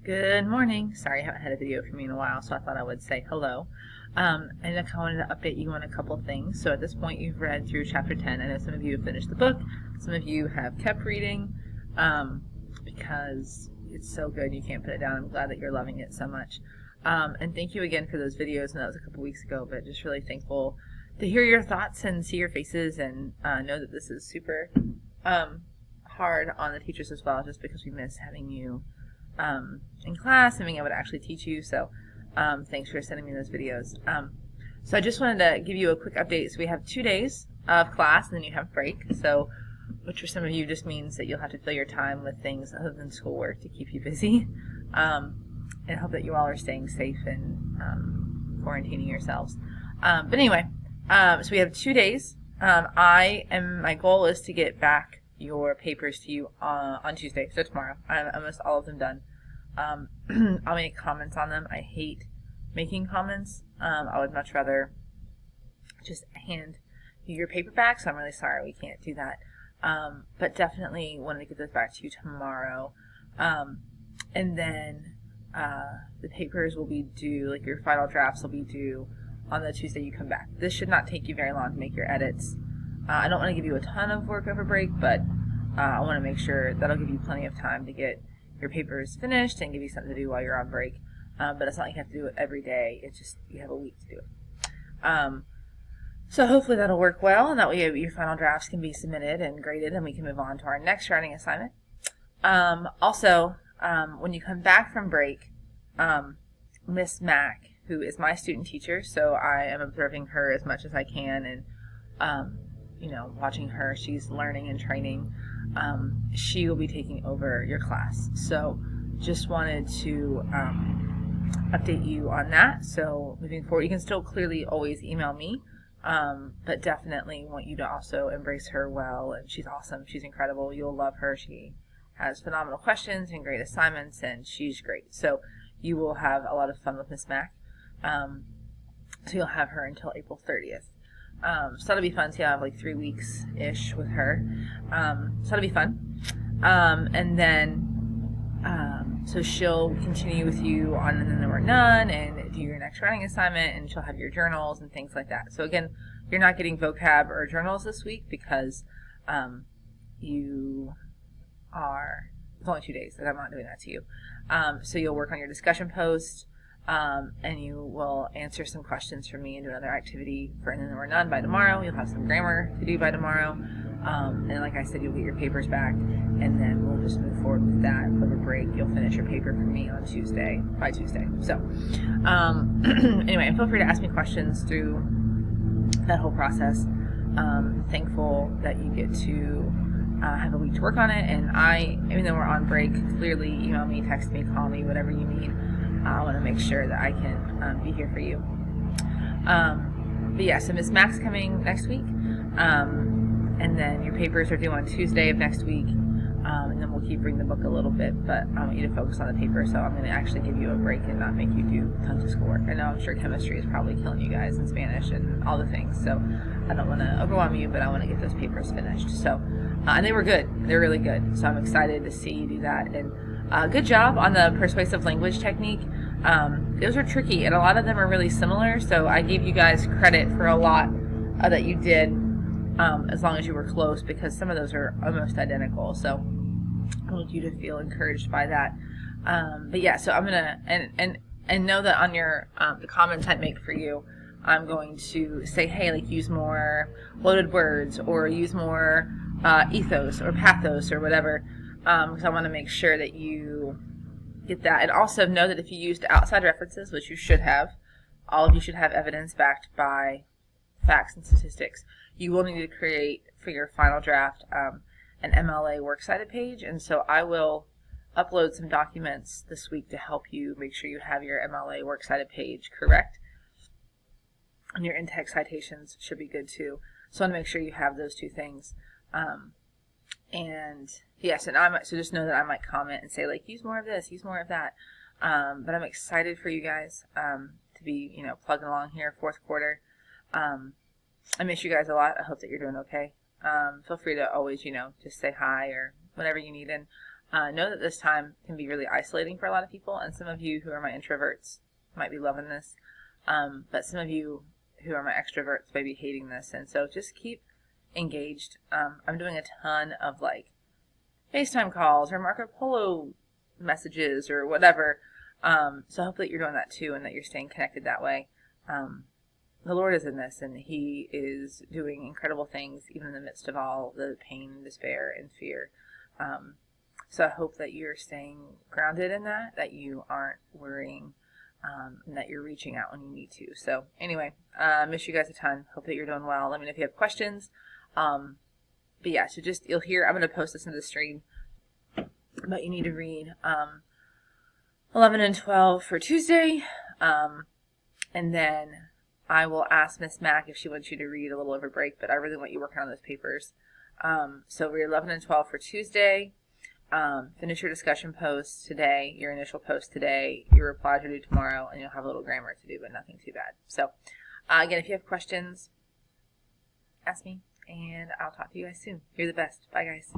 Good morning. Sorry, I haven't had a video from you in a while, so I thought I would say hello. And I kind of wanted to update you on a couple things. So at this point, you've read through chapter 10. I know some of you have finished the book. Some of you have kept reading because it's so good you can't put it down. I'm glad that you're loving it so much. And thank you again for those videos. And that was a couple weeks ago, but just really thankful to hear your thoughts and see your faces and know that this is super hard on the teachers as well, just because we miss having you in class and being able to actually teach you. So thanks for sending me those videos. So I just wanted to give you a quick update. So we have 2 days of class and then you have break. So which for some of you just means that you'll have to fill your time with things other than schoolwork to keep you busy. And I hope that you all are staying safe and quarantining yourselves. But anyway, so we have 2 days. My goal is to get back your papers to you on Tuesday, so tomorrow. I'm almost all of them done. I'll make comments on them. I hate making comments. I would much rather just hand you your paper back, so I'm really sorry we can't do that. But definitely want to get those back to you tomorrow. And then the papers will be due, like your final drafts will be due on the Tuesday you come back. This should not take you very long to make your edits. I don't want to give you a ton of work over break, but I want to make sure that'll give you plenty of time to get your papers finished and give you something to do while you're on break. But it's not like you have to do it every day. It's just you have a week to do it. So hopefully that'll work well, and that way your final drafts can be submitted and graded, and we can move on to our next writing assignment. Also, when you come back from break, Miss Mack, who is my student teacher, so I am observing her as much as I can and watching her. She's learning and training. She will be taking over your class. So just wanted to update you on that. So moving forward, you can still clearly always email me, but definitely want you to also embrace her well. And she's awesome. She's incredible. You'll love her. She has phenomenal questions and great assignments, and she's great. So you will have a lot of fun with Miss Mack. So you'll have her until April 30th. So that'll be fun. So you'll have like 3 weeks-ish with her. So that'll be fun. And then, so she'll continue with you on And Then There Were None and do your next writing assignment, and she'll have your journals and things like that. So again, you're not getting vocab or journals this week because it's only 2 days that I'm not doing that to you. So you'll work on your discussion post. And you will answer some questions from me and do another activity for And Then There Were None by tomorrow. You'll have some grammar to do by tomorrow. And like I said, you'll get your papers back, and then we'll just move forward with that over break. You'll finish your paper for me on by Tuesday. So, anyway, feel free to ask me questions through that whole process. Thankful that you get to have a week to work on it, and even though we're on break, clearly email me, text me, call me, whatever you need. I want to make sure that I can be here for you. But yeah, so Miss Mack's coming next week. And then your papers are due on Tuesday of next week. And then we'll keep reading the book a little bit, but I want you to focus on the paper, so I'm going to actually give you a break and not make you do tons of schoolwork. I know I'm sure chemistry is probably killing you guys, in Spanish and all the things, so I don't want to overwhelm you, but I want to get those papers finished. So, and they were good. They're really good. So I'm excited to see you do that. And good job on the persuasive language technique. Those are tricky, and a lot of them are really similar, so I gave you guys credit for a lot that you did, as long as you were close, because some of those are almost identical. So I want you to feel encouraged by that. But yeah, so I'm gonna and know that on your the comments I make for you, I'm going to say, hey, like use more loaded words, or use more ethos or pathos or whatever, because I want to make sure that you get that. And also know that if you used outside references, which you should have, all of you should have evidence backed by facts and statistics. You will need to create for your final draft an MLA works cited page, and so I will upload some documents this week to help you make sure you have your MLA works cited page correct, and your in-text citations should be good too. So I want to make sure you have those two things. And yes, and so just know that I might comment and say, like, use more of this, use more of that. But I'm excited for you guys to be, plugging along here, fourth quarter. I miss you guys a lot. I hope that you're doing okay. Feel free to always, just say hi or whatever you need. And know that this time can be really isolating for a lot of people, and some of you who are my introverts might be loving this, but some of you who are my extroverts may be hating this, and so just keep engaged. I'm doing a ton of like FaceTime calls or Marco Polo messages or whatever, so I hope that you're doing that too and that you're staying connected that way. The Lord is in this, and He is doing incredible things even in the midst of all the pain, despair, and fear. So I hope that you're staying grounded in that you aren't worrying, and that you're reaching out when you need to. So anyway, miss you guys a ton. Hope that you're doing well. Let me know if you have questions. But yeah, so just, you'll hear, I'm going to post this into the stream, but you need to read 11 and 12 for Tuesday, and then I will ask Miss Mac if she wants you to read a little over break, but I really want you working on those papers. So read 11 and 12 for Tuesday. Finish your discussion post today, your initial post today, your replies are due tomorrow, and you'll have a little grammar to do, but nothing too bad. So, again, if you have questions, ask me, and I'll talk to you guys soon. You're the best. Bye, guys.